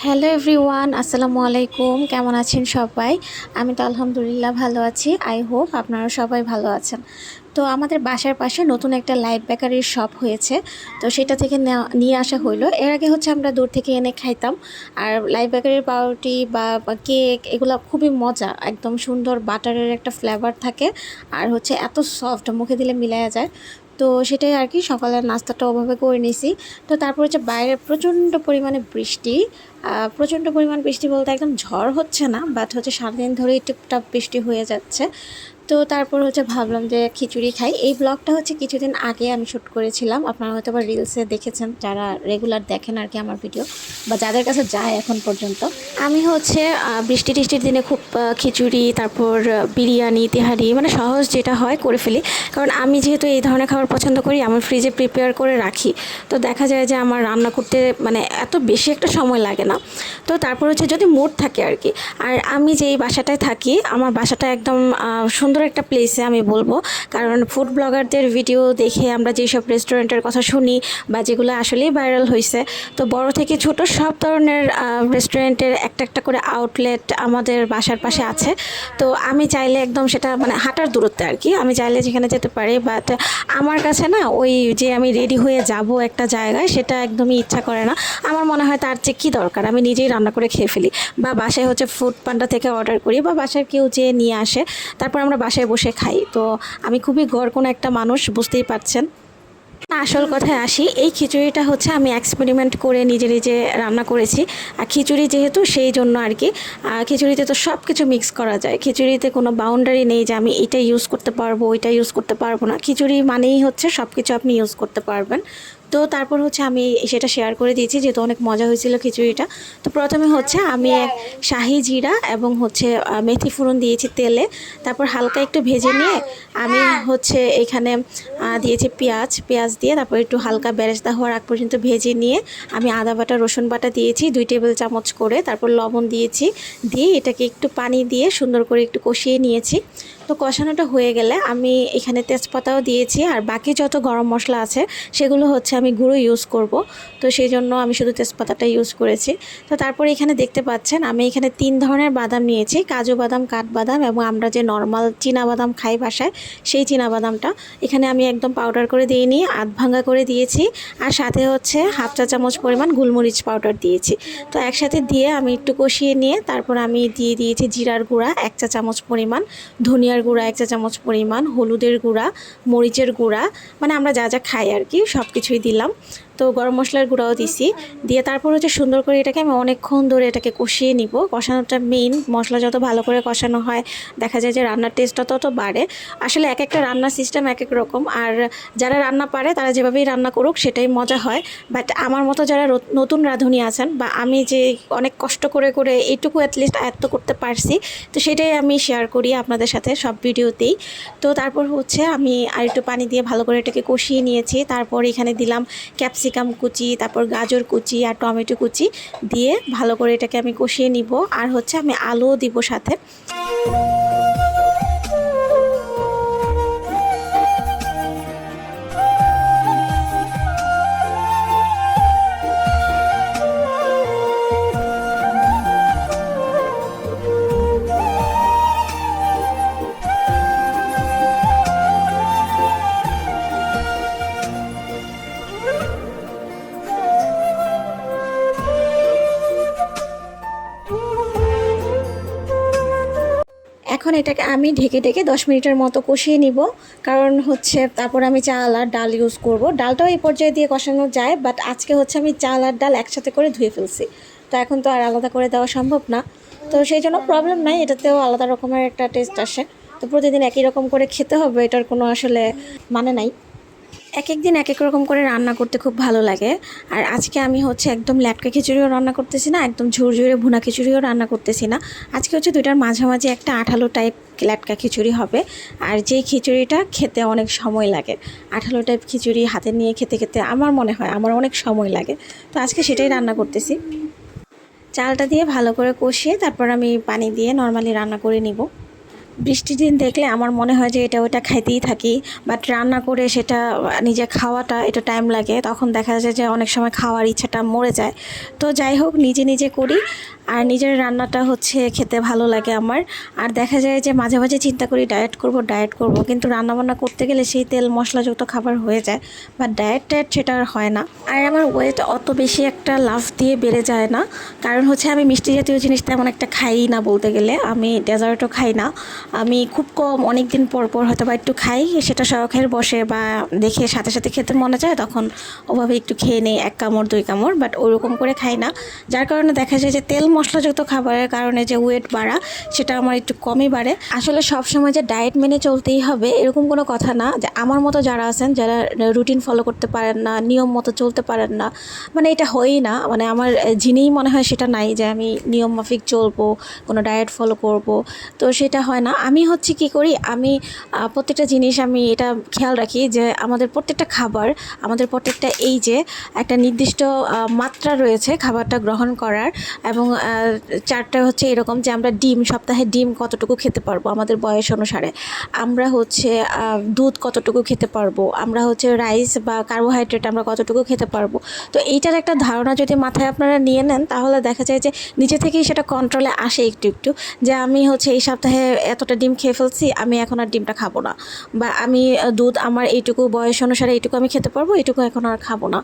Hello everyone, আসসালামু আলাইকুম। কেমন আছেন সবাই? আমি তো আলহামদুলিল্লাহ ভালো আছি। আই হোপ আপনারা সবাই ভালো আছেন। তো আমাদের বাসার পাশে নতুন একটা লাইভ বেকারির শপ হয়েছে, তো সেটা থেকে নিয়ে আসা হইলো। এর আগে হচ্ছে আমরা দূর থেকে এনে খাইতাম। আর লাইভ বেকারির পাউরুটি বা কেক এগুলো খুবই মজা, একদম সুন্দর বাটারের একটা ফ্লেভার থাকে। আর হচ্ছে এত সফট, মুখে দিলে মিলায়া যায়। তো সেটাই আর কি, সকালের নাস্তাটা ওভাবে করে নিছি। তো তারপর হচ্ছে বাইরে প্রচণ্ড পরিমাণে বৃষ্টি। প্রচণ্ড পরিমাণ বৃষ্টি বলতে একদম ঝড় হচ্ছে না, বাট হচ্ছে সারাদিন ধরেই টুপটাপ বৃষ্টি হয়ে যাচ্ছে। তো তারপর হচ্ছে ভাবলাম যে খিচুড়ি খাই। এই ব্লগটা হচ্ছে কিছুদিন আগে আমি শ্যুট করেছিলাম, আপনারা হয়তো বা রিলসে দেখেছেন, যারা রেগুলার দেখেন আর কি আমার ভিডিও, বা যাদের কাছে যায় এখন পর্যন্ত। আমি হচ্ছে বৃষ্টি টিষ্টির দিনে খুব খিচুড়ি, তারপর বিরিয়ানি, তেহারি, মানে সহজ যেটা হয় করে ফেলি। কারণ আমি যেহেতু এই ধরনের খাবার পছন্দ করি, আমি ফ্রিজে প্রিপেয়ার করে রাখি। তো দেখা যায় যে আমার রান্না করতে মানে এত বেশি একটা সময় লাগে না। তো তারপর হচ্ছে যদি মুড থাকে আর কি। আর আমি যেই বাসাটায় থাকি, আমার বাসাটা একদম সুন্দর একটা প্লেসে আমি বলবো। কারণ ফুড ব্লগারদের ভিডিও দেখে আমরা যেসব রেস্টুরেন্টের কথা শুনি বা যেগুলো আসলেই ভাইরাল হয়েছে, তো বড় থেকে ছোট সব ধরনের রেস্টুরেন্টের একটা একটা করে আউটলেট আমাদের বাসার পাশে আছে। তো আমি চাইলে একদম সেটা মানে হাঁটার দূরত্বে আর কি, আমি চাইলে যেখানে যেতে পারি। বাট আমার কাছে না ওই যে আমি রেডি হয়ে যাব একটা জায়গায়, সেটা একদমই ইচ্ছা করে না। আমার মনে হয় তার চেয়ে কী দরকার, আমি নিজেই রান্না করে খেয়ে ফেলি, বা বাসায় হচ্ছে ফুড পান্ডা থেকে অর্ডার করি, বা বাসার কেউ যেয়ে নিয়ে আসে, তারপর আমরা বাসায় বসে খাই। তো আমি খুবই গড় কোনো একটা মানুষ, বুঝতেই পারছেন। আসল কথায় আসি, এই খিচুড়িটা হচ্ছে আমি এক্সপেরিমেন্ট করে নিজে নিজে রান্না করেছি। আর খিচুড়ি যেহেতু, সেই জন্য আর কি। খিচুড়িতে তো সব কিছু মিক্স করা যায়, খিচুড়িতে কোনো বাউন্ডারি নেই যে আমি এটা ইউজ করতে পারবো ওইটা ইউজ করতে পারবো না। খিচুড়ি মানেই হচ্ছে সব কিছু আপনি ইউজ করতে পারবেন। তো তারপর হচ্ছে আমি সেটা শেয়ার করে দিয়েছি, যেহেতু অনেক মজা হয়েছিল খিচুড়িটা। তো প্রথমে হচ্ছে আমি শাহি জিরা এবং হচ্ছে মেথি ফোড়ন দিয়েছি তেলে। তারপর হালকা একটু ভেজে নিয়ে আমি হচ্ছে এখানে দিয়েছি পেঁয়াজ দিয়ে, তারপর একটু হালকা বেরেস্তা হওয়ার আগ পর্যন্ত ভেজে নিয়ে আমি আদা বাটা রসুন বাটা দিয়েছি 2 টেবিল চামচ করে। তারপর লবণ দিয়েছি, দিয়ে এটাকে একটু পানি দিয়ে সুন্দর করে একটু কষিয়ে নিয়েছি। তো কষানোটা হয়ে গেলে আমি এখানে তেজপাতাও দিয়েছি, আর বাকি যত গরম মশলা আছে সেগুলো হচ্ছে আমি গুঁড়ো ইউজ করব। তো সেই জন্য আমি শুধু তেজপাতাটা ইউজ করেছি। তো তারপর এখানে দেখতে পাচ্ছেন আমি এখানে 3 ধরনের বাদাম নিয়েছি, কাজু বাদাম, কাঠবাদাম এবং আমরা যে নর্মাল চীনা বাদাম খাই বাসায়, সেই চীনা বাদামটা এখানে আমি একদম পাউডার করে দিয়ে নিয়ে আধ ভাঙা করে দিয়েছি। আর সাথে হচ্ছে হাফ চা চামচ পরিমাণ গোলমরিচ পাউডার দিয়েছি। তো একসাথে দিয়ে আমি একটু কষিয়ে নিয়ে তারপর আমি দিয়ে দিয়েছি জিরার গুঁড়া 1 চা চামচ পরিমাণ, ধনিয়ার গুঁড়া 1 চা চামচ পরিমাণ, হলুদের গুঁড়া, মরিচের গুঁড়া, মানে আমরা যা যা খাই আর কি সব কিছুই দিলাম। তো গরম মশলার গুঁড়াও দিছি, দিয়ে তারপর হচ্ছে সুন্দর করে এটাকে আমি অনেকক্ষণ ধরে এটাকে কষিয়ে নিব। কষানোটা মেইন, মশলা যত ভালো করে কষানো হয় দেখা যায় যে রান্নার টেস্টটা তত বাড়ে। আসলে এক একটা রান্নার সিস্টেম এক এক রকম, আর যারা রান্না পারে তারা যেভাবেই রান্না করুক সেটাই মজা হয়। বাট আমার মতো যারা নতুন রাঁধুনি আছেন, বা আমি যে অনেক কষ্ট করে করে এইটুকু অ্যাটলিস্ট আয়ত্ত করতে পারছি, তো সেটাই আমি শেয়ার করি আপনাদের সাথে সব ভিডিওতেই। তো তারপর হচ্ছে আমি আরেকটু পানি দিয়ে ভালো করে এটাকে কষিয়ে নিয়েছি। তারপর এখানে দিলাম ক্যাপসিকাম কুচি, তারপর গাজর কুচি আর টমেটো কুচি দিয়ে ভালো করে এটাকে আমি কষিয়ে নিব। আর হচ্ছে আমি আলুও দিব সাথে। এখন এটাকে আমি ঢেকে ঢেকে 10 মিনিটের মতো কষিয়ে নিব। কারণ হচ্ছে তারপর আমি চাল আর ডাল ইউজ করব। ডালটাও এই পর্যায়ে দিয়ে কষানো যায়, বাট আজকে হচ্ছে আমি চাল আর ডাল একসাথে করে ধুয়ে ফেলছি। তো এখন তো আর আলাদা করে দেওয়া সম্ভব না, তো সেই জন্য প্রবলেম নাই, এটাতেও আলাদা রকমের একটা টেস্ট আসে। তো প্রতিদিন একই রকম করে খেতে হবে এটার কোনো আসলে মানে নাই। এক এক দিন এক এক রকম করে রান্না করতে খুব ভালো লাগে। আর আজকে আমি হচ্ছে একদম ল্যাটকা খিচুড়িও রান্না করতেছি না, একদম ঝুরঝুরে ভুনা খিচুড়িও রান্না করতেছি না। আজকে হচ্ছে দুইটার মাঝামাঝি একটা আঠালো টাইপ ল্যাটকা খিচুড়ি হবে। আর যেই খিচুড়িটা খেতে অনেক সময় লাগে, আঠালো টাইপ খিচুড়ি হাতে নিয়ে খেতে খেতে আমার মনে হয় আমার অনেক সময় লাগে। তো আজকে সেটাই রান্না করতেছি। চালটা দিয়ে ভালো করে কষিয়ে তারপর আমি পানি দিয়ে নর্মালি রান্না করে নিব। বৃষ্টির দিন দেখলে আমার মনে হয় যে এটা ওটা খাইতেই থাকি, বাট রান্না করে সেটা নিজে খাওয়াটা এটা টাইম লাগে, তখন দেখা যায় যে অনেক সময় খাওয়ার ইচ্ছাটা মরে যায়। তো যাই হোক, নিজে নিজে করি আর নিজের রান্নাটা হচ্ছে খেতে ভালো লাগে আমার। আর দেখা যায় যে মাঝে মাঝে চিন্তা করি ডায়েট করব, কিন্তু রান্নাবান্না করতে গেলে সেই তেল মশলাযুক্ত খাবার হয়ে যায়, বা ডায়েট সেটা আর হয় না। আর আমার ওয়েট অত বেশি একটা লাফ দিয়ে বেড়ে যায় না, কারণ হচ্ছে আমি মিষ্টি জাতীয় জিনিস তেমন একটা খাই না বলতে গেলে। আমি ডেজার্টও খাই না, আমি খুব কম, অনেক দিন পর পর হয়তো বা একটু খাই, সেটা শখের বসে বা দেখে সাথে সাথে খেতে মনে যায় তখন ওভাবে একটু খেয়ে নেই, 1 কামড় 2 কামড়, বাট ওরকম করে খাই না। যার কারণে দেখা যায় যে তেল মশলাযুক্ত খাবারের কারণে যে ওয়েট বাড়া সেটা আমার একটু কমই বাড়ে। আসলে সব সময় যে ডায়েট মেনে চলতেই হবে এরকম কোনো কথা না, যে আমার মতো যারা আছেন, যারা রুটিন ফলো করতে পারেন না, নিয়ম মতো চলতে পারেন না, মানে এটা হয়ই না, মানে আমার জিনেই মনে হয় সেটা নাই যে আমি নিয়ম মাফিক চলবো, কোনো ডায়েট ফলো করব, তো সেটা হয় না। আমি হচ্ছে কি করি, আমি প্রত্যেকটা জিনিস আমি এটা খেয়াল রাখি যে আমাদের প্রত্যেকটা খাবার, আমাদের প্রত্যেকটা এই যে একটা নির্দিষ্ট মাত্রা রয়েছে খাবারটা গ্রহণ করার, এবং চারটা হচ্ছে এরকম যে আমরা ডিম, সপ্তাহে ডিম কতটুকু খেতে পারবো আমাদের বয়স অনুসারে, আমরা হচ্ছে দুধ কতটুকু খেতে পারবো, আমরা হচ্ছে রাইস বা কার্বোহাইড্রেট আমরা কতটুকু খেতে পারবো। তো এইটার একটা ধারণা যদি মাথায় আপনারা নিয়ে নেন, তাহলে দেখা যায় যে নিজে থেকেই সেটা কন্ট্রোলে আসে একটু একটু, যে আমি হচ্ছে এই সপ্তাহে এতটা ডিম খেয়ে ফেলছি, আমি এখন আর ডিমটা খাবো না, বা আমি দুধ আমার এইটুকু বয়স অনুসারে এইটুকু আমি খেতে পারবো, এইটুকু এখন আর খাবো না,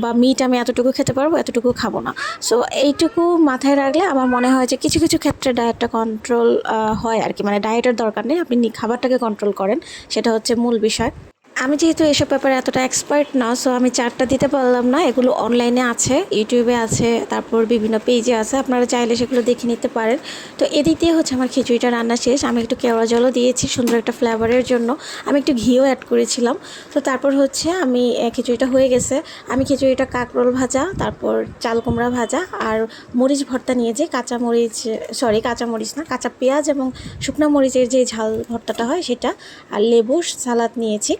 বা মিট আমি এতটুকু খেতে পারবো, এতটুকু খাবো না। সো এইটুকু মাথায় রাখলে আমার মনে হয় যে কিছু কিছু ক্ষেত্রে ডায়েটটা কন্ট্রোল হয় আর কি, মানে ডায়েটের দরকার নেই, আপনি খাবারটাকে কন্ট্রোল করেন, সেটা হচ্ছে মূল বিষয়। আমি যেহেতু এসব ব্যাপারে এতটা এক্সপার্ট না, সো আমি চারটা দিতে পারলাম না। এগুলো অনলাইনে আছে, ইউটিউবে আছে, তারপর বিভিন্ন পেজে আছে, আপনারা চাইলে সেগুলো দেখে নিতে পারেন। তো এদিক দিয়ে হচ্ছে আমার খিচুড়িটা রান্না শেষ। আমি একটু কেওড়া জলও দিয়েছি সুন্দর একটা ফ্লেভারের জন্য, আমি একটু ঘিও অ্যাড করেছিলাম। তো তারপর হচ্ছে আমি খিচুড়িটা হয়ে গেছে। আমি খিচুড়িটা কাঁকরোল ভাজা, তারপর চাল কুমড়া ভাজা আর মরিচ ভর্তা নিয়েছি, কাঁচা মরিচ না, কাঁচা পেঁয়াজ এবং শুকনো মরিচের যে ঝাল ভর্তাটা হয় সেটা, আর লেবু সালাদ নিয়েছি।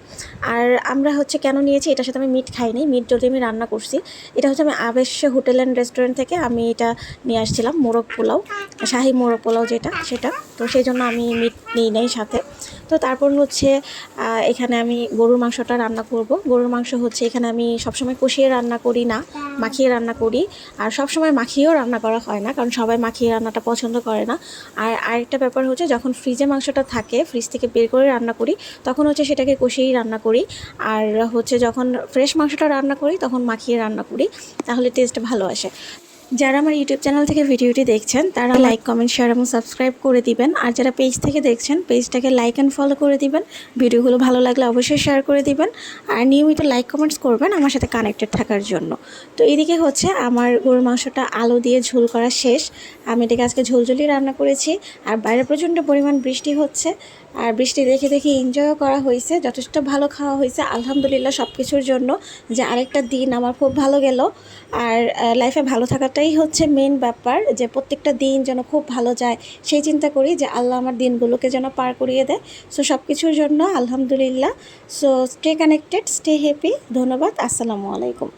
আর আমরা হচ্ছে কেন নিয়েছি, এটার সাথে আমি মিট খাইনি, মিট যদি আমি রান্না করছি। এটা হচ্ছে আমি আবেশ হোটেল অ্যান্ড রেস্টুরেন্ট থেকে আমি এটা নিয়ে আসছিলাম, মোরগ পোলাও, শাহি মোরগ পোলাও যেটা, সেটা। তো সেই জন্য আমি মিট নিই নাই সাথে। তো তারপর হচ্ছে এখানে আমি গরুর মাংসটা রান্না করব। গরুর মাংস হচ্ছে এখানে আমি সবসময় কষিয়ে রান্না করি না, মাখিয়ে রান্না করি। আর সবসময় মাখিয়েও রান্না করা হয় না, কারণ সবাই মাখিয়ে রান্নাটা পছন্দ করে না। আর আরেকটা ব্যাপার হচ্ছে, যখন ফ্রিজে মাংসটা থাকে, ফ্রিজ থেকে বের করে রান্না করি, তখন হচ্ছে সেটাকে কষিয়েই রান্না করি। আর হচ্ছে যখন ফ্রেশ মাংসটা রান্না করি তখন মাখিয়ে রান্না করি, তাহলে টেস্ট ভালো আসে। যারা আমার ইউটিউব চ্যানেল থেকে ভিডিওটি দেখছেন তারা লাইক, কমেন্ট, শেয়ার এবং সাবস্ক্রাইব করে দিবেন। আর যারা পেজ থেকে দেখছেন পেজটাকে লাইক অ্যান্ড ফলো করে দিবেন। ভিডিওগুলো ভালো লাগলে অবশ্যই শেয়ার করে দিবেন, আর নিয়মিত লাইক কমেন্টস করবেন আমার সাথে কানেক্টেড থাকার জন্য। তো এদিকে হচ্ছে আমার গরুর মাংসটা আলু দিয়ে ঝোল করা শেষ। আমি এটাকে আজকে ঝোলঝোলি রান্না করেছি। আর বাইরে প্রচণ্ড পরিমাণ বৃষ্টি হচ্ছে, আর বৃষ্টি দেখে দেখে এনজয়ও করা হয়েছে, যথেষ্ট ভালো খাওয়া হয়েছে আলহামদুলিল্লাহ সব কিছুর জন্য, যে আরেকটা দিন আমার খুব ভালো গেল। আর লাইফে ভালো থাকাটাই হচ্ছে মেন ব্যাপার, যে প্রত্যেকটা দিন যেন খুব ভালো যায় সেই চিন্তা করি, যে আল্লাহ আমার দিনগুলোকে যেন পার করিয়ে দেয়। সো সব কিছুর জন্য আলহামদুলিল্লাহ। So stay connected, stay happy. ধন্যবাদ, আসসালামু আলাইকুম।